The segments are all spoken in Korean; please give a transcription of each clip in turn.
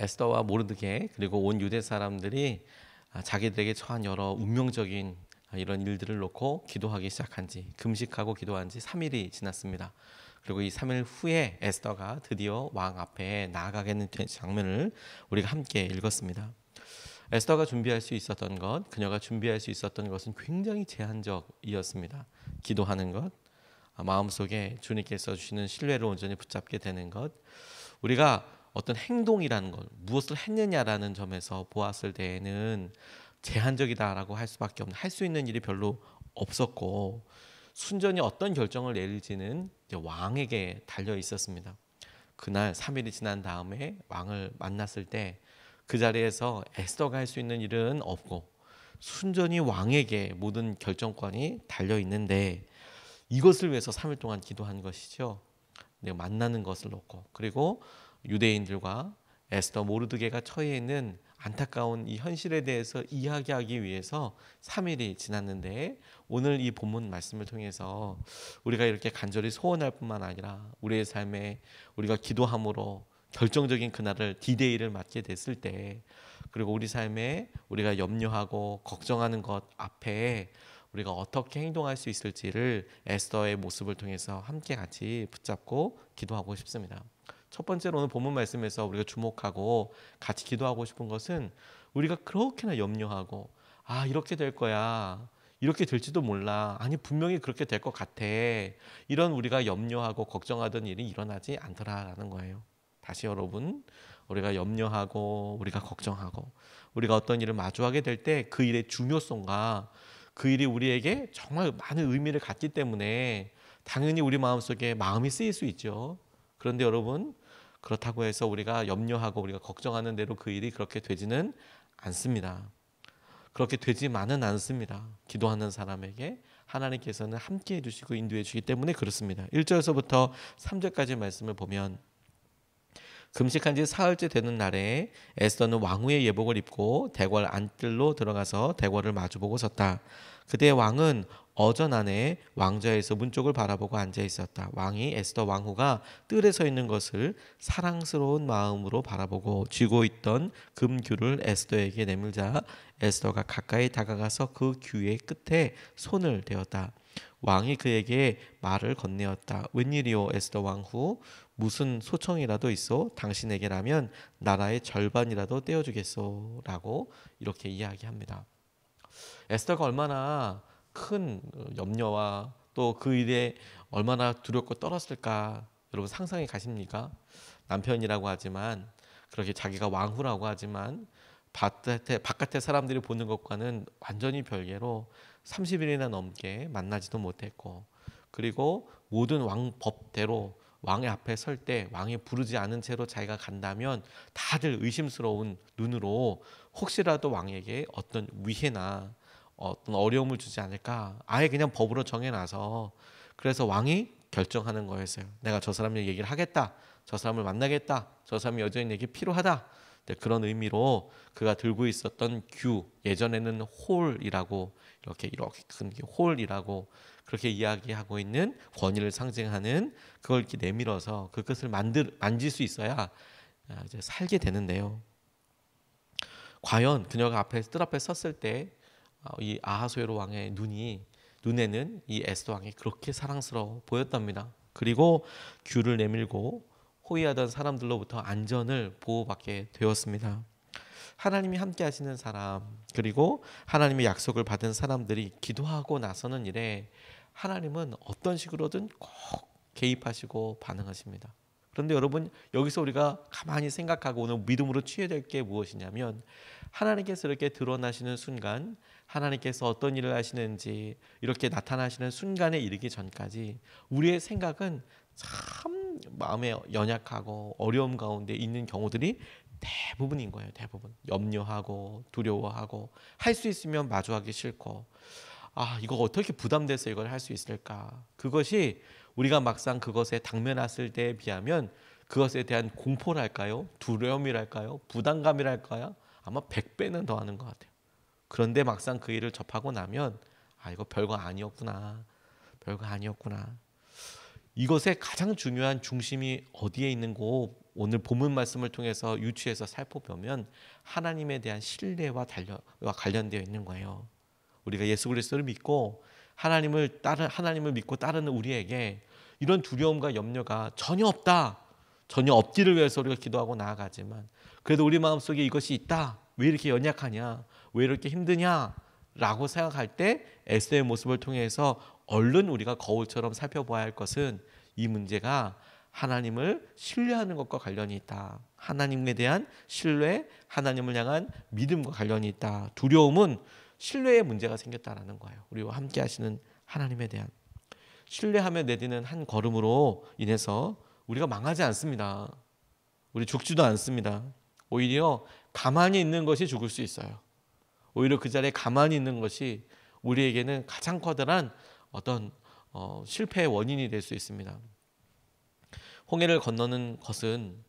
에스더와 모르드게 그리고 온 유대 사람들이 자기들에게 처한 여러 운명적인 이런 일들을 놓고 기도하기 시작한 지, 금식하고 기도한 지 3일이 지났습니다. 그리고 이 3일 후에 에스더가 드디어 왕 앞에 나아가게 된 장면을 우리가 함께 읽었습니다. 에스더가 준비할 수 있었던 것, 그녀가 준비할 수 있었던 것은 굉장히 제한적이었습니다. 기도하는 것, 마음속에 주님께서 주시는 신뢰를 온전히 붙잡게 되는 것, 우리가 어떤 행동이라는 것, 무엇을 했느냐라는 점에서 보았을 때에는 제한적이다라고 할 수밖에 없는, 할 수 있는 일이 별로 없었고, 순전히 어떤 결정을 내릴지는 이제 왕에게 달려 있었습니다. 그날 3일이 지난 다음에 왕을 만났을 때 그 자리에서 에스더가 할 수 있는 일은 없고 순전히 왕에게 모든 결정권이 달려 있는데, 이것을 위해서 3일 동안 기도한 것이죠. 내가 만나는 것을 놓고, 그리고 유대인들과 에스더 모르드게가 처해 있는 안타까운 이 현실에 대해서 이야기하기 위해서 3일이 지났는데, 오늘 이 본문 말씀을 통해서 우리가 이렇게 간절히 소원할 뿐만 아니라 우리의 삶에 우리가 기도함으로 결정적인 그날을 디데이를 맞게 됐을 때, 그리고 우리 삶에 우리가 염려하고 걱정하는 것 앞에 우리가 어떻게 행동할 수 있을지를 에스더의 모습을 통해서 함께 같이 붙잡고 기도하고 싶습니다. 첫 번째로 오늘 본문 말씀에서 우리가 주목하고 같이 기도하고 싶은 것은, 우리가 그렇게나 염려하고 이렇게 될 거야, 이렇게 될지도 몰라, 아니 분명히 그렇게 될 것 같아, 이런 우리가 염려하고 걱정하던 일이 일어나지 않더라라는 거예요. 다시 여러분, 우리가 염려하고 우리가 걱정하고 우리가 어떤 일을 마주하게 될 때 그 일의 중요성과 그 일이 우리에게 정말 많은 의미를 갖기 때문에 당연히 우리 마음속에 마음이 쓰일 수 있죠. 그런데 여러분, 그렇다고 해서 우리가 염려하고 우리가 걱정하는 대로 그 일이 그렇게 되지는 않습니다. 그렇게 되지만은 않습니다. 기도하는 사람에게 하나님께서는 함께 해주시고 인도해 주시기 때문에 그렇습니다. 1절에서부터 3절까지 말씀을 보면, 금식한 지 사흘째 되는 날에 에스더는 왕후의 예복을 입고 대궐 안뜰로 들어가서 대궐을 마주보고 섰다. 그때 왕은 어전 안에 왕좌에서 문 쪽을 바라보고 앉아 있었다. 왕이 에스더 왕후가 뜰에 서 있는 것을 사랑스러운 마음으로 바라보고 쥐고 있던 금규를 에스더에게 내밀자 에스더가 가까이 다가가서 그 규의 끝에 손을 대었다. 왕이 그에게 말을 건네었다. 웬일이오 에스더 왕후, 무슨 소청이라도 있어? 당신에게라면 나라의 절반이라도 떼어주겠소 라고 이렇게 이야기합니다. 에스더가 얼마나 큰 염려와 또 그 일에 얼마나 두렵고 떨었을까, 여러분 상상이 가십니까? 남편이라고 하지만, 그렇게 자기가 왕후라고 하지만 바깥에 사람들이 보는 것과는 완전히 별개로 30일이나 넘게 만나지도 못했고, 그리고 모든 왕법대로 왕의 앞에 설 때 왕이 부르지 않은 채로 자기가 간다면 다들 의심스러운 눈으로 혹시라도 왕에게 어떤 위해나 어떤 어려움을 주지 않을까, 아예 그냥 법으로 정해놔서, 그래서 왕이 결정하는 거였어요. 내가 저 사람 얘기를 하겠다, 저 사람을 만나겠다, 저 사람이 여전히 내게 필요하다. 그런 의미로 그가 들고 있었던 규, 예전에는 홀이라고, 이렇게 큰 홀이라고 그렇게 이야기하고 있는 권위를 상징하는 그걸 이렇게 내밀어서 그 끝을 만질 수 있어야 이제 살게 되는데요. 과연 그녀가 뜰 앞에 섰을 때 이 아하수에로 왕의 눈에는 이 에스더 왕이 그렇게 사랑스러워 보였답니다. 그리고 규를 내밀고 호위하던 사람들로부터 안전을 보호받게 되었습니다. 하나님이 함께 하시는 사람, 그리고 하나님의 약속을 받은 사람들이 기도하고 나서는 일에 하나님은 어떤 식으로든 꼭 개입하시고 반응하십니다. 그런데 여러분, 여기서 우리가 가만히 생각하고 오늘 믿음으로 취해야 될 게 무엇이냐면, 하나님께서 이렇게 드러나시는 순간, 하나님께서 어떤 일을 하시는지 이렇게 나타나시는 순간에 이르기 전까지 우리의 생각은 참 마음에 연약하고 어려움 가운데 있는 경우들이 대부분인 거예요. 대부분 염려하고 두려워하고 할 수 있으면 마주하기 싫고, 이거 어떻게 부담돼서 이걸 할 수 있을까, 그것이 우리가 막상 그것에 당면했을 때에 비하면 그것에 대한 공포랄까요, 두려움이랄까요, 부담감이랄까요, 아마 100배는 더 하는 것 같아요. 그런데 막상 그 일을 접하고 나면 이거 별거 아니었구나, 별거 아니었구나. 이것의 가장 중요한 중심이 어디에 있는 거 오늘 본문 말씀을 통해서 유추해서 살펴보면 하나님에 대한 신뢰와 관련되어 있는 거예요. 우리가 예수 그리스도를 믿고 하나님을 믿고 따르는 우리에게 이런 두려움과 염려가 전혀 없다, 전혀 없기를 위해서 우리가 기도하고 나아가지만, 그래도 우리 마음속에 이것이 있다, 왜 이렇게 연약하냐, 왜 이렇게 힘드냐 라고 생각할 때 에스더의 모습을 통해서 얼른 우리가 거울처럼 살펴봐야 할 것은 이 문제가 하나님을 신뢰하는 것과 관련이 있다. 하나님에 대한 신뢰, 하나님을 향한 믿음과 관련이 있다. 두려움은 신뢰의 문제가 생겼다라는 거예요. 우리와 함께 하시는 하나님에 대한 신뢰하며 내디는 한 걸음으로 인해서 우리가 망하지 않습니다. 우리 죽지도 않습니다. 오히려 가만히 있는 것이 죽을 수 있어요. 오히려 그 자리에 가만히 있는 것이 우리에게는 가장 커다란 어떤 실패의 원인이 될 수 있습니다. 홍해를 건너는 것은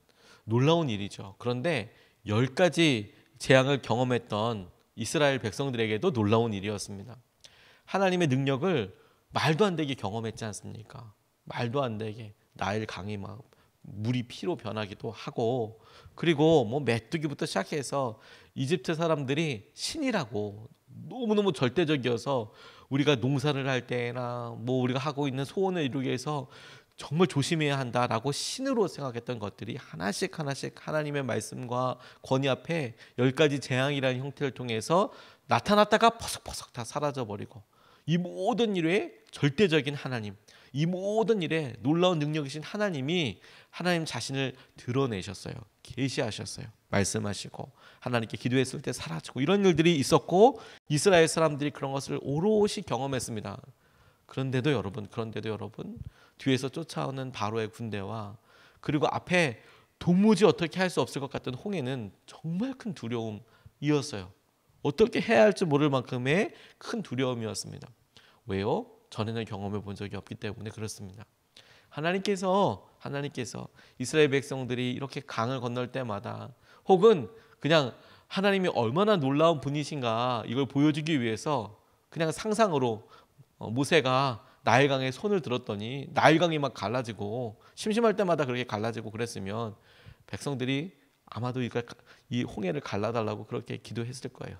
놀라운 일이죠. 그런데 10가지 재앙을 경험했던 이스라엘 백성들에게도 놀라운 일이었습니다. 하나님의 능력을 말도 안 되게 경험했지 않습니까? 말도 안 되게 나일 강이 막 물이 피로 변하기도 하고, 그리고 뭐 메뚜기부터 시작해서 이집트 사람들이 신이라고 너무너무 절대적이어서 우리가 농사를 할 때나 뭐 우리가 하고 있는 소원을 이루기 위해서 정말 조심해야 한다라고 신으로 생각했던 것들이 하나씩 하나님의 말씀과 권위 앞에 10가지 재앙이라는 형태를 통해서 나타났다가 퍼석퍼석 다 사라져버리고, 이 모든 일에 절대적인 하나님, 이 모든 일에 놀라운 능력이신 하나님이 하나님 자신을 드러내셨어요. 계시하셨어요. 말씀하시고 하나님께 기도했을 때 사라지고, 이런 일들이 있었고 이스라엘 사람들이 그런 것을 오롯이 경험했습니다. 그런데도 여러분 뒤에서 쫓아오는 바로의 군대와 그리고 앞에 도무지 어떻게 할 수 없을 것 같던 홍해는 정말 큰 두려움이었어요. 어떻게 해야 할지 모를 만큼의 큰 두려움이었습니다. 왜요? 전에는 경험해 본 적이 없기 때문에 그렇습니다. 하나님께서 이스라엘 백성들이 이렇게 강을 건널 때마다, 혹은 그냥 하나님이 얼마나 놀라운 분이신가 이걸 보여주기 위해서 그냥 상상으로 모세가 나일강에 손을 들었더니 나일강이 막 갈라지고, 심심할 때마다 그렇게 갈라지고 그랬으면 백성들이 아마도 이 홍해를 갈라달라고 그렇게 기도했을 거예요.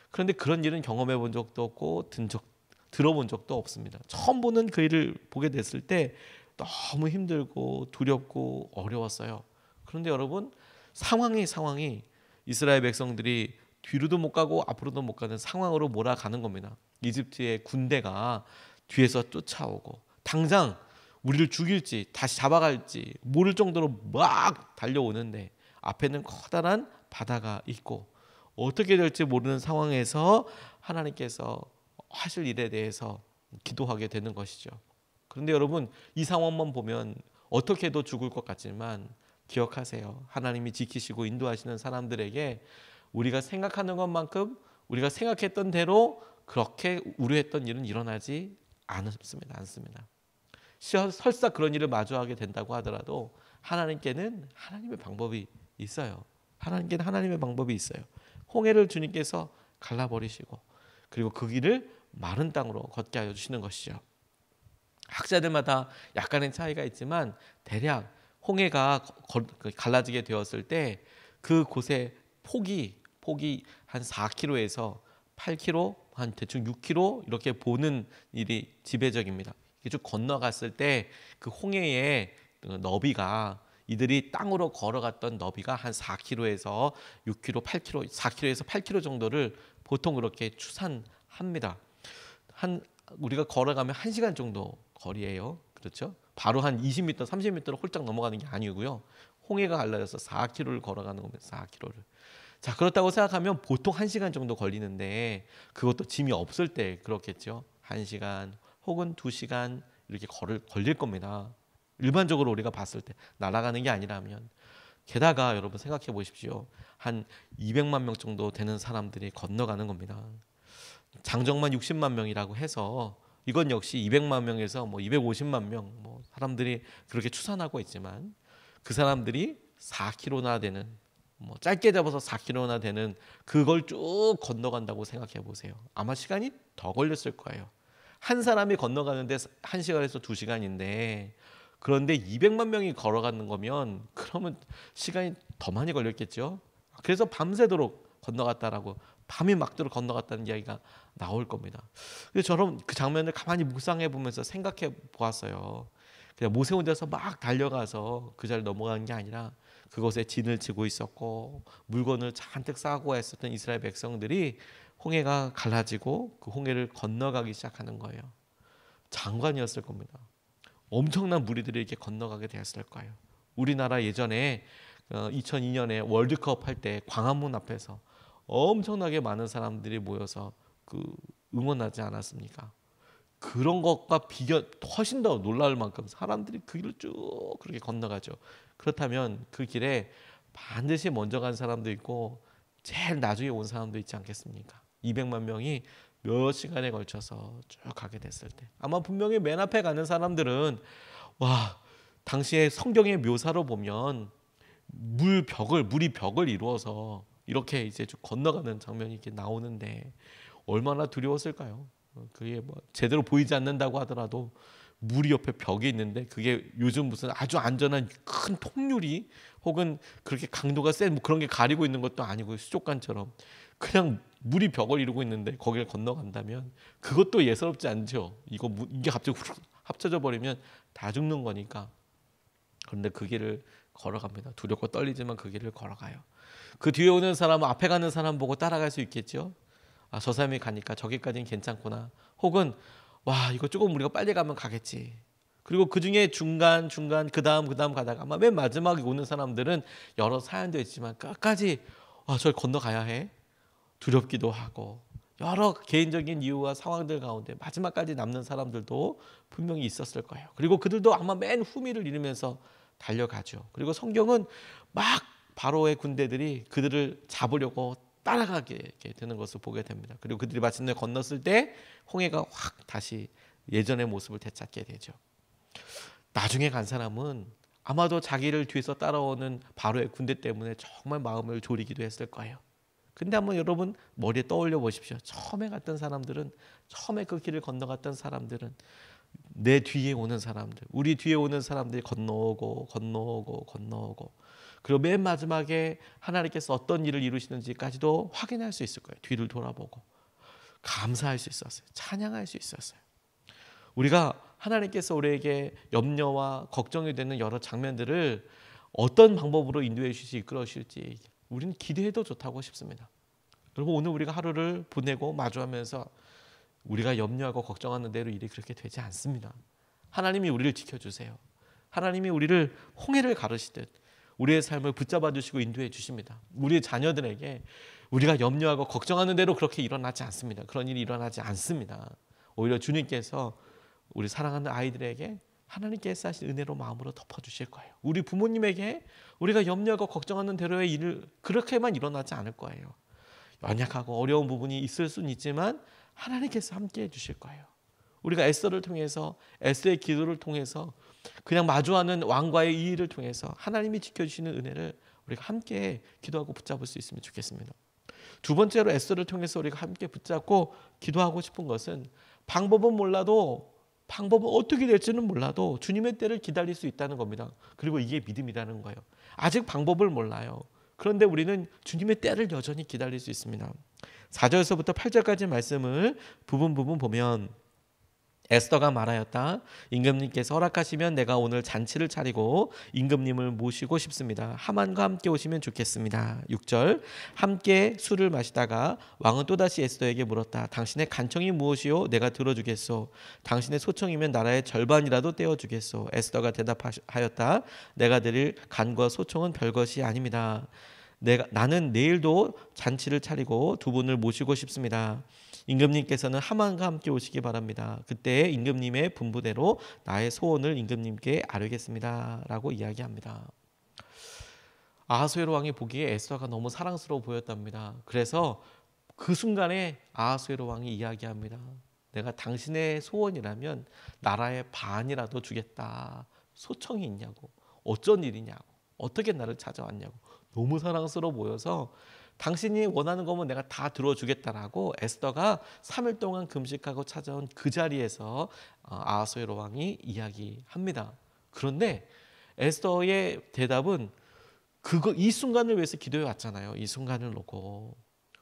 그런데 그런 일은 경험해 본 적도 없고 들어본 적도 없습니다. 처음 보는 그 일을 보게 됐을 때 너무 힘들고 두렵고 어려웠어요. 그런데 여러분, 상황이 이스라엘 백성들이 뒤로도 못 가고 앞으로도 못 가는 상황으로 몰아가는 겁니다. 이집트의 군대가 뒤에서 쫓아오고 당장 우리를 죽일지 다시 잡아갈지 모를 정도로 막 달려오는데, 앞에는 커다란 바다가 있고 어떻게 될지 모르는 상황에서 하나님께서 하실 일에 대해서 기도하게 되는 것이죠. 그런데 여러분, 이 상황만 보면 어떻게 해도 죽을 것 같지만 기억하세요. 하나님이 지키시고 인도하시는 사람들에게 우리가 생각하는 것만큼, 우리가 생각했던 대로 그렇게 우려했던 일은 일어나지 않습니다. 설사 그런 일을 마주하게 된다고 하더라도 하나님께는 하나님의 방법이 있어요. 하나님께는 하나님의 방법이 있어요. 홍해를 주님께서 갈라버리시고, 그리고 그 길을 마른 땅으로 걷게 하여 주시는 것이죠. 학자들마다 약간의 차이가 있지만 대략 홍해가 갈라지게 되었을 때 그 곳의 폭이 한 4km에서 8km, 한 대충 6km 이렇게 보는 일이 지배적입니다. 쭉 건너갔을 때 그 홍해의 너비가, 이들이 땅으로 걸어갔던 너비가 한 4km에서 6km, 8km, 4km에서 8km 정도를 보통 그렇게 추산합니다. 우리가 걸어가면 1시간 정도 거리예요. 그렇죠? 바로 한 20m, 30m를 홀짝 넘어가는 게 아니고요. 홍해가 갈라져서 4km를 걸어가는 겁니다. 4km를. 자, 그렇다고 생각하면 보통 1시간 정도 걸리는데, 그것도 짐이 없을 때 그렇겠죠. 1시간 혹은 2시간 이렇게 걸릴 겁니다. 일반적으로 우리가 봤을 때 날아가는 게 아니라면. 게다가 여러분 생각해 보십시오. 한 200만 명 정도 되는 사람들이 건너가는 겁니다. 장정만 60만 명이라고 해서 이건 역시 200만 명에서 뭐 250만 명 사람들이 그렇게 추산하고 있지만, 그 사람들이 4km나 되는, 짧게 잡아서 4km나 되는 그걸 쭉 건너간다고 생각해 보세요. 아마 시간이 더 걸렸을 거예요. 한 사람이 건너가는데 1시간에서 2시간인데 그런데 200만 명이 걸어가는 거면 그러면 시간이 더 많이 걸렸겠죠. 그래서 밤새도록 건너갔다라고, 밤이 막도록 건너갔다는 이야기가 나올 겁니다. 그래서 저는 그 장면을 가만히 묵상해 보면서 생각해 보았어요. 그냥 모세 혼자서 막 달려가서 그 자리를 넘어가는 게 아니라 그곳에 진을 치고 있었고 물건을 잔뜩 싸고 했었던 이스라엘 백성들이 홍해가 갈라지고 그 홍해를 건너가기 시작하는 거예요. 장관이었을 겁니다. 엄청난 무리들이 이렇게 건너가게 되었을 거예요. 우리나라 예전에 2002년에 월드컵 할 때 광화문 앞에서 엄청나게 많은 사람들이 모여서 그 응원하지 않았습니까? 그런 것과 비교 훨씬 더 놀라울 만큼 사람들이 그 길을 쭉 그렇게 건너가죠. 그렇다면 그 길에 반드시 먼저 간 사람도 있고 제일 나중에 온 사람도 있지 않겠습니까? 200만 명이 몇 시간에 걸쳐서 쭉 가게 됐을 때 아마 분명히 맨 앞에 가는 사람들은 와, 당시에 성경의 묘사로 보면 물이 벽을 이루어서 이렇게 이제 쭉 건너가는 장면이 이렇게 나오는데 얼마나 두려웠을까요? 그게 뭐 제대로 보이지 않는다고 하더라도 물이 옆에 벽이 있는데 그게 요즘 무슨 아주 안전한 큰 통유리 혹은 그렇게 강도가 센 뭐 그런 게 가리고 있는 것도 아니고 수족관처럼 그냥 물이 벽을 이루고 있는데 거기를 건너간다면 그것도 예사롭지 않죠. 이게 갑자기 훅 합쳐져 버리면 다 죽는 거니까. 그런데 그 길을 걸어갑니다. 두렵고 떨리지만 그 길을 걸어가요. 그 뒤에 오는 사람은 앞에 가는 사람 보고 따라갈 수 있겠죠. 아, 저 사람이 가니까 저기까지는 괜찮구나. 혹은 와, 이거 조금 우리가 빨리 가면 가겠지. 그리고 그 중에 중간 그 다음 가다가 아마 맨 마지막에 오는 사람들은 여러 사연도 있지만 끝까지 저를 건너가야 해. 두렵기도 하고 여러 개인적인 이유와 상황들 가운데 마지막까지 남는 사람들도 분명히 있었을 거예요. 그리고 그들도 아마 맨 후미를 잃으면서 달려가죠. 그리고 성경은 막 바로의 군대들이 그들을 잡으려고 따라가게 되는 것을 보게 됩니다. 그리고 그들이 마침내 건넜을 때 홍해가 확 다시 예전의 모습을 되찾게 되죠. 나중에 간 사람은 아마도 자기를 뒤에서 따라오는 바로의 군대 때문에 정말 마음을 졸이기도 했을 거예요. 근데 한번 여러분 머리에 떠올려 보십시오. 처음에 갔던 사람들은, 처음에 그 길을 건너갔던 사람들은 내 뒤에 오는 사람들, 우리 뒤에 오는 사람들이 건너오고 그리고 맨 마지막에 하나님께서 어떤 일을 이루시는지까지도 확인할 수 있을 거예요. 뒤를 돌아보고 감사할 수 있었어요. 찬양할 수 있었어요. 우리가 하나님께서 우리에게 염려와 걱정이 되는 여러 장면들을 어떤 방법으로 인도해 주시 이끌어 주실지 우리는 기대해도 좋다고 싶습니다. 여러분, 오늘 우리가 하루를 보내고 마주하면서 우리가 염려하고 걱정하는 대로 일이 그렇게 되지 않습니다. 하나님이 우리를 지켜주세요. 하나님이 우리를 홍해를 가르시듯 우리의 삶을 붙잡아 주시고 인도해 주십니다. 우리 자녀들에게 우리가 염려하고 걱정하는 대로 그렇게 일어나지 않습니다. 그런 일이 일어나지 않습니다. 오히려 주님께서 우리 사랑하는 아이들에게 하나님께서 하신 은혜로 마음으로 덮어주실 거예요. 우리 부모님에게 우리가 염려하고 걱정하는 대로의 일을 그렇게만 일어나지 않을 거예요. 연약하고 어려운 부분이 있을 수는 있지만 하나님께서 함께해 주실 거예요. 우리가 에스더를 통해서, 에스더의 기도를 통해서, 그냥 마주하는 왕과의 이 일을 통해서 하나님이 지켜주시는 은혜를 우리가 함께 기도하고 붙잡을 수 있으면 좋겠습니다. 두 번째로 에스더를 통해서 우리가 함께 붙잡고 기도하고 싶은 것은 방법은 어떻게 될지는 몰라도 주님의 때를 기다릴 수 있다는 겁니다. 그리고 이게 믿음이라는 거예요. 아직 방법을 몰라요. 그런데 우리는 주님의 때를 여전히 기다릴 수 있습니다. 4절에서부터 8절까지 말씀을 부분 보면 에스더가 말하였다. 임금님께서 허락하시면 내가 오늘 잔치를 차리고 임금님을 모시고 싶습니다. 하만과 함께 오시면 좋겠습니다. 6절, 함께 술을 마시다가 왕은 또다시 에스더에게 물었다. 당신의 간청이 무엇이요? 내가 들어주겠소. 당신의 소청이면 나라의 절반이라도 떼어주겠소. 에스더가 대답하였다. 내가 드릴 간과 소청은 별것이 아닙니다. 나는 내일도 잔치를 차리고 두 분을 모시고 싶습니다. 임금님께서는 하만과 함께 오시기 바랍니다. 그때 임금님의 분부대로 나의 소원을 임금님께 아뢰겠습니다. 라고 이야기합니다. 아하수에로 왕이 보기에 에스더가 너무 사랑스러워 보였답니다. 그래서 그 순간에 아하수에로 왕이 이야기합니다. 내가 당신의 소원이라면 나라의 반이라도 주겠다. 소청이 있냐고, 어쩐 일이냐고, 어떻게 나를 찾아왔냐고, 너무 사랑스러워 보여서 당신이 원하는 거면 내가 다 들어주겠다라고 에스더가 3일 동안 금식하고 찾아온 그 자리에서 아하수에로 왕이 이야기합니다. 그런데 에스더의 대답은 이 순간을 위해서 기도해 왔잖아요. 이 순간을 놓고.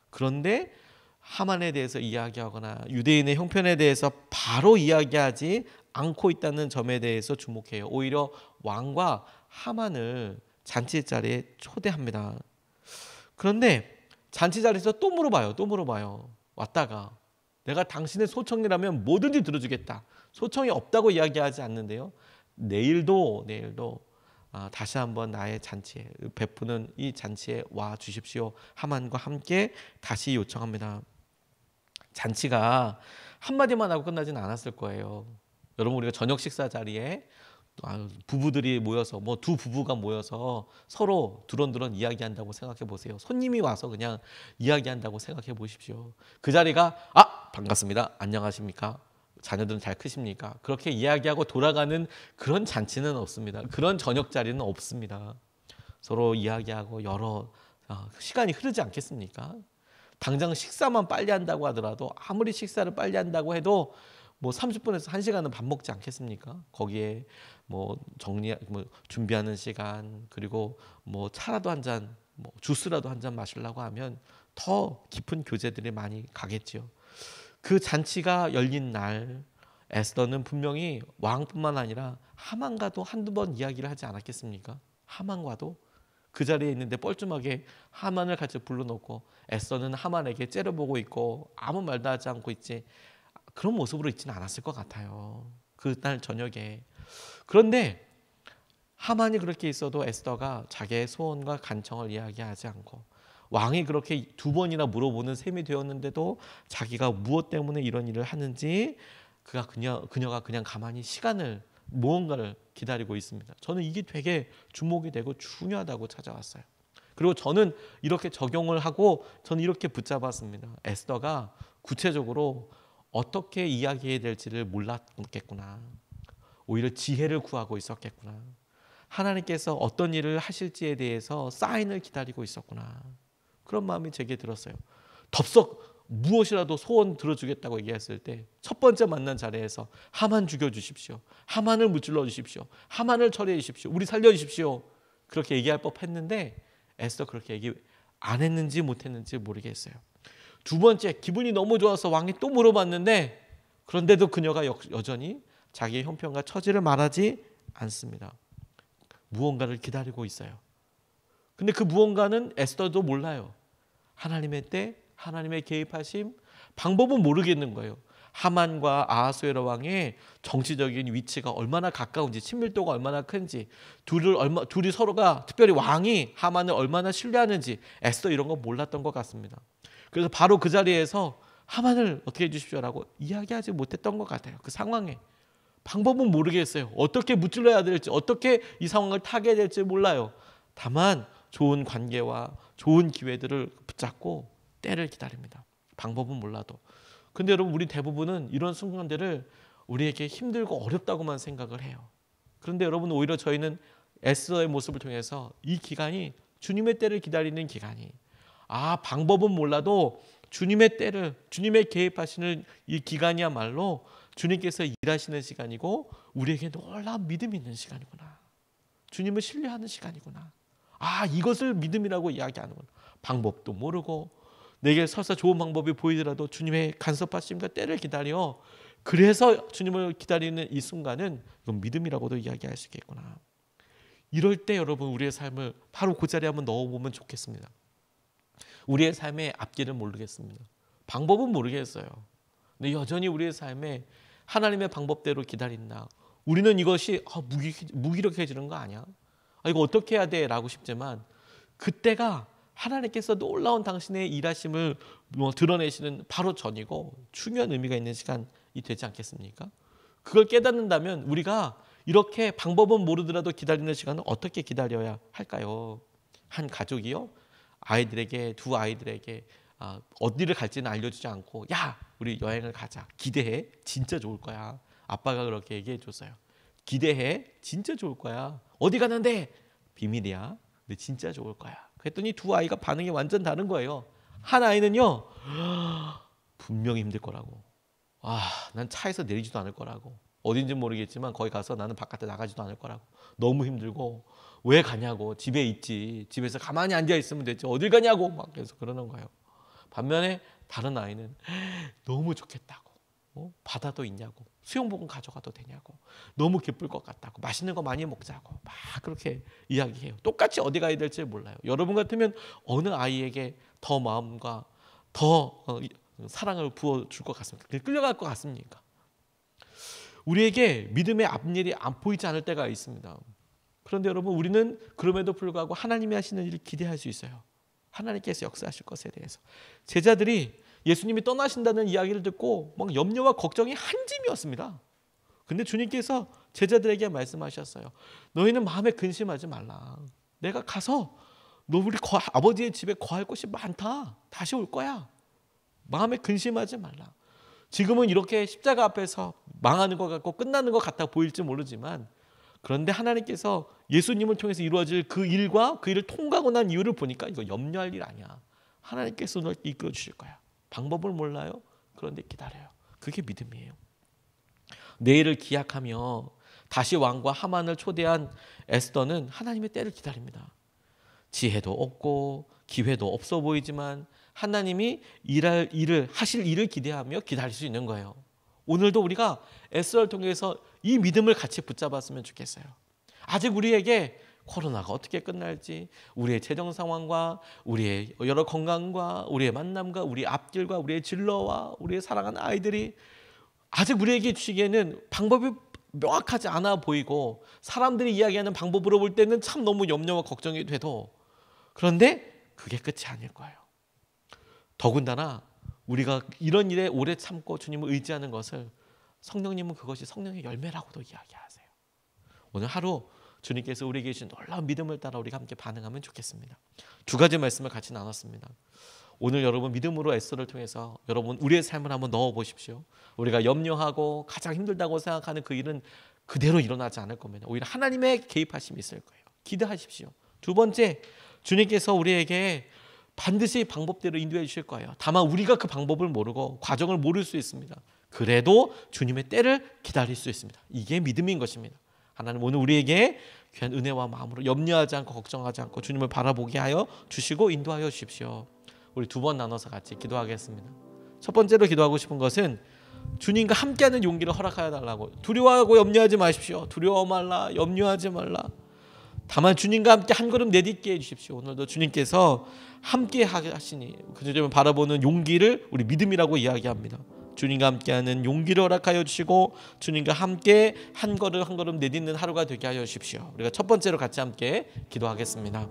그런데 하만에 대해서 이야기하거나 유대인의 형편에 대해서 바로 이야기하지 않고 있다는 점에 대해서 주목해요. 오히려 왕과 하만을 잔치 자리에 초대합니다. 그런데 잔치 자리에서 또 물어봐요. 또 물어봐요. 왔다가 내가 당신의 소청이라면 뭐든지 들어주겠다. 소청이 없다고 이야기하지 않는데요. 내일도 다시 한번 나의 잔치에 베푸는 이 잔치에 와 주십시오. 하만과 함께 다시 요청합니다. 잔치가 한마디만 하고 끝나지는 않았을 거예요. 여러분, 우리가 저녁 식사 자리에 부부들이 모여서 두 부부가 모여서 서로 두런두런 이야기한다고 생각해 보세요. 손님이 와서 그냥 이야기한다고 생각해 보십시오. 그 자리가 반갑습니다. 안녕하십니까? 자녀들은 잘 크십니까? 그렇게 이야기하고 돌아가는 그런 잔치는 없습니다. 그런 저녁 자리는 없습니다. 서로 이야기하고 여러 시간이 흐르지 않겠습니까? 당장 식사만 빨리 한다고 하더라도 아무리 식사를 빨리 한다고 해도 30분에서 1시간은 밥 먹지 않겠습니까? 거기에 준비하는 시간, 그리고 차라도 한 잔, 주스라도 한 잔 마시려고 하면 더 깊은 교제들이 많이 가겠죠. 그 잔치가 열린 날 에스더는 분명히 왕뿐만 아니라 하만과도 한두 번 이야기를 하지 않았겠습니까? 하만과도 그 자리에 있는데 뻘쭘하게 하만을 같이 불러놓고 에스더는 하만에게 째려보고 있고 아무 말도 하지 않고 있지, 그런 모습으로 있지는 않았을 것 같아요. 그날 저녁에. 그런데 하만이 그렇게 있어도 에스더가 자기의 소원과 간청을 이야기하지 않고, 왕이 그렇게 2번이나 물어보는 셈이 되었는데도 자기가 무엇 때문에 이런 일을 하는지 그녀가 그냥 가만히 무언가를 기다리고 있습니다. 저는 이게 되게 주목이 되고 중요하다고 찾아왔어요. 그리고 저는 이렇게 적용을 하고 저는 이렇게 붙잡았습니다. 에스더가 구체적으로 어떻게 이야기해야 될지를 몰랐겠구나. 오히려 지혜를 구하고 있었겠구나. 하나님께서 어떤 일을 하실지에 대해서 사인을 기다리고 있었구나. 그런 마음이 제게 들었어요. 덥석 무엇이라도 소원 들어주겠다고 얘기했을 때 첫 번째 만난 자리에서 하만 죽여주십시오. 하만을 무찔러 주십시오. 하만을 처리해 주십시오. 우리 살려주십시오. 그렇게 얘기할 법했는데 에스더 그렇게 얘기 안 했는지 못했는지 모르겠어요. 2번째, 기분이 너무 좋아서 왕이 또 물어봤는데 그런데도 그녀가 여전히 자기의 형편과 처지를 말하지 않습니다. 무언가를 기다리고 있어요. 근데 그 무언가는 에스더도 몰라요. 하나님의 때, 하나님의 개입하심, 방법은 모르겠는 거예요. 하만과 아하수에로 왕의 정치적인 위치가 얼마나 가까운지, 친밀도가 얼마나 큰지, 둘이 서로가, 특별히 왕이 하만을 얼마나 신뢰하는지 에스더 이런 거 몰랐던 것 같습니다. 그래서 바로 그 자리에서 하만을 어떻게 해주십시오라고 이야기하지 못했던 것 같아요. 그 상황에 방법은 모르겠어요. 어떻게 무찔러야 될지, 어떻게 이 상황을 타개해야 될지 몰라요. 다만 좋은 관계와 좋은 기회들을 붙잡고 때를 기다립니다. 방법은 몰라도. 근데 여러분, 우리 대부분은 이런 순간들을 우리에게 힘들고 어렵다고만 생각을 해요. 그런데 여러분, 오히려 저희는 에스더의 모습을 통해서 이 기간이 주님의 때를 기다리는 기간이, 방법은 몰라도 주님의 때를, 주님의 개입하시는 이 기간이야말로 주님께서 일하시는 시간이고 우리에게 놀라운 믿음이 있는 시간이구나. 주님을 신뢰하는 시간이구나. 이것을 믿음이라고 이야기하는구나. 방법도 모르고 내게 설사 좋은 방법이 보이더라도 주님의 간섭하심과 때를 기다려, 그래서 주님을 기다리는 이 순간은 이건 믿음이라고도 이야기할 수 있겠구나. 이럴 때 여러분, 우리의 삶을 바로 그 자리에 한번 넣어보면 좋겠습니다. 우리의 삶의 앞길을 모르겠습니다. 방법은 모르겠어요. 근데 여전히 우리의 삶에 하나님의 방법대로 기다린다. 우리는 이것이 무기력해지는 거 아니야? 이거 어떻게 해야 돼? 라고 싶지만 그때가 하나님께서 놀라운 당신의 일하심을 드러내시는 바로 전이고 중요한 의미가 있는 시간이 되지 않겠습니까? 그걸 깨닫는다면 우리가 이렇게 방법은 모르더라도 기다리는 시간을 어떻게 기다려야 할까요? 한 가족이요, 두 아이들에게 어디를 갈지는 알려주지 않고, 야, 우리 여행을 가자, 기대해, 진짜 좋을 거야. 아빠가 그렇게 얘기해 줬어요. 기대해, 진짜 좋을 거야. 어디 가는데? 비밀이야. 근데 진짜 좋을 거야. 그랬더니 두 아이가 반응이 완전 다른 거예요. 한 아이는요, 분명히 힘들 거라고. 난 차에서 내리지도 않을 거라고. 어딘지 모르겠지만 거기 가서 나는 바깥에 나가지도 않을 거라고. 너무 힘들고 왜 가냐고. 집에 있지. 집에서 가만히 앉아 있으면 되지. 어딜 가냐고 막 계속 그러는 거예요. 반면에 다른 아이는 너무 좋겠다고. 바다도 있냐고. 수영복은 가져가도 되냐고. 너무 기쁠 것 같다고. 맛있는 거 많이 먹자고. 막 그렇게 이야기해요. 똑같이 어디 가야 될지 몰라요. 여러분 같으면 어느 아이에게 더 마음과 더 사랑을 부어줄 것 같습니까? 끌려갈 것 같습니까? 우리에게 믿음의 앞일이 안 보이지 않을 때가 있습니다. 그런데 여러분, 우리는 그럼에도 불구하고 하나님이 하시는 일을 기대할 수 있어요. 하나님께서 역사하실 것에 대해서. 제자들이 예수님이 떠나신다는 이야기를 듣고 막 염려와 걱정이 한 짐이었습니다. 근데 주님께서 제자들에게 말씀하셨어요. 너희는 마음에 근심하지 말라. 내가 가서 너 우리 아버지의 집에 거할 곳이 많다. 다시 올 거야. 마음에 근심하지 말라. 지금은 이렇게 십자가 앞에서 망하는 것 같고 끝나는 것 같아 보일지 모르지만, 그런데 하나님께서 예수님을 통해서 이루어질 그 일과 그 일을 통과하고 난 이유를 보니까 이거 염려할 일 아니야. 하나님께서 널 이끌어 주실 거야. 방법을 몰라요? 그런데 기다려요. 그게 믿음이에요. 내일을 기약하며 다시 왕과 하만을 초대한 에스더는 하나님의 때를 기다립니다. 지혜도 없고 기회도 없어 보이지만 하나님이 하실 일을 기대하며 기다릴 수 있는 거예요. 오늘도 우리가 에스더를 통해서 이 믿음을 같이 붙잡았으면 좋겠어요. 아직 우리에게 코로나가 어떻게 끝날지, 우리의 재정 상황과 우리의 여러 건강과 우리의 만남과 우리의 앞길과 우리의 진로와 우리의 사랑하는 아이들이 아직 우리에게 주시기에는 방법이 명확하지 않아 보이고, 사람들이 이야기하는 방법으로 볼 때는 참 너무 염려와 걱정이 돼도, 그런데 그게 끝이 아닐 거예요. 더군다나 우리가 이런 일에 오래 참고 주님을 의지하는 것을 성령님은 그것이 성령의 열매라고도 이야기하세요. 오늘 하루 주님께서 우리에게 주신 놀라운 믿음을 따라 우리가 함께 반응하면 좋겠습니다. 두 가지 말씀을 같이 나눴습니다. 오늘 여러분 믿음으로 에스더를 통해서 여러분 우리의 삶을 한번 넣어보십시오. 우리가 염려하고 가장 힘들다고 생각하는 그 일은 그대로 일어나지 않을 겁니다. 오히려 하나님의 개입하심이 있을 거예요. 기대하십시오. 두 번째, 주님께서 우리에게 반드시 방법대로 인도해 주실 거예요. 다만 우리가 그 방법을 모르고 과정을 모를 수 있습니다. 그래도 주님의 때를 기다릴 수 있습니다. 이게 믿음인 것입니다. 하나님 오늘 우리에게 귀한 은혜와 마음으로 염려하지 않고 걱정하지 않고 주님을 바라보게 하여 주시고 인도하여 주십시오. 우리 두 번 나눠서 같이 기도하겠습니다. 첫 번째로 기도하고 싶은 것은 주님과 함께하는 용기를 허락하여 달라고. 두려워하고 염려하지 마십시오. 두려워 말라, 염려하지 말라. 다만 주님과 함께 한 걸음 내딛게 해주십시오. 오늘도 주님께서 함께 하시니 그 점을 바라보는 용기를 우리 믿음이라고 이야기합니다. 주님과 함께하는 용기를 허락하여 주시고 주님과 함께 한 걸음 한 걸음 내딛는 하루가 되게 하여 주십시오. 우리가 첫 번째로 같이 함께 기도하겠습니다.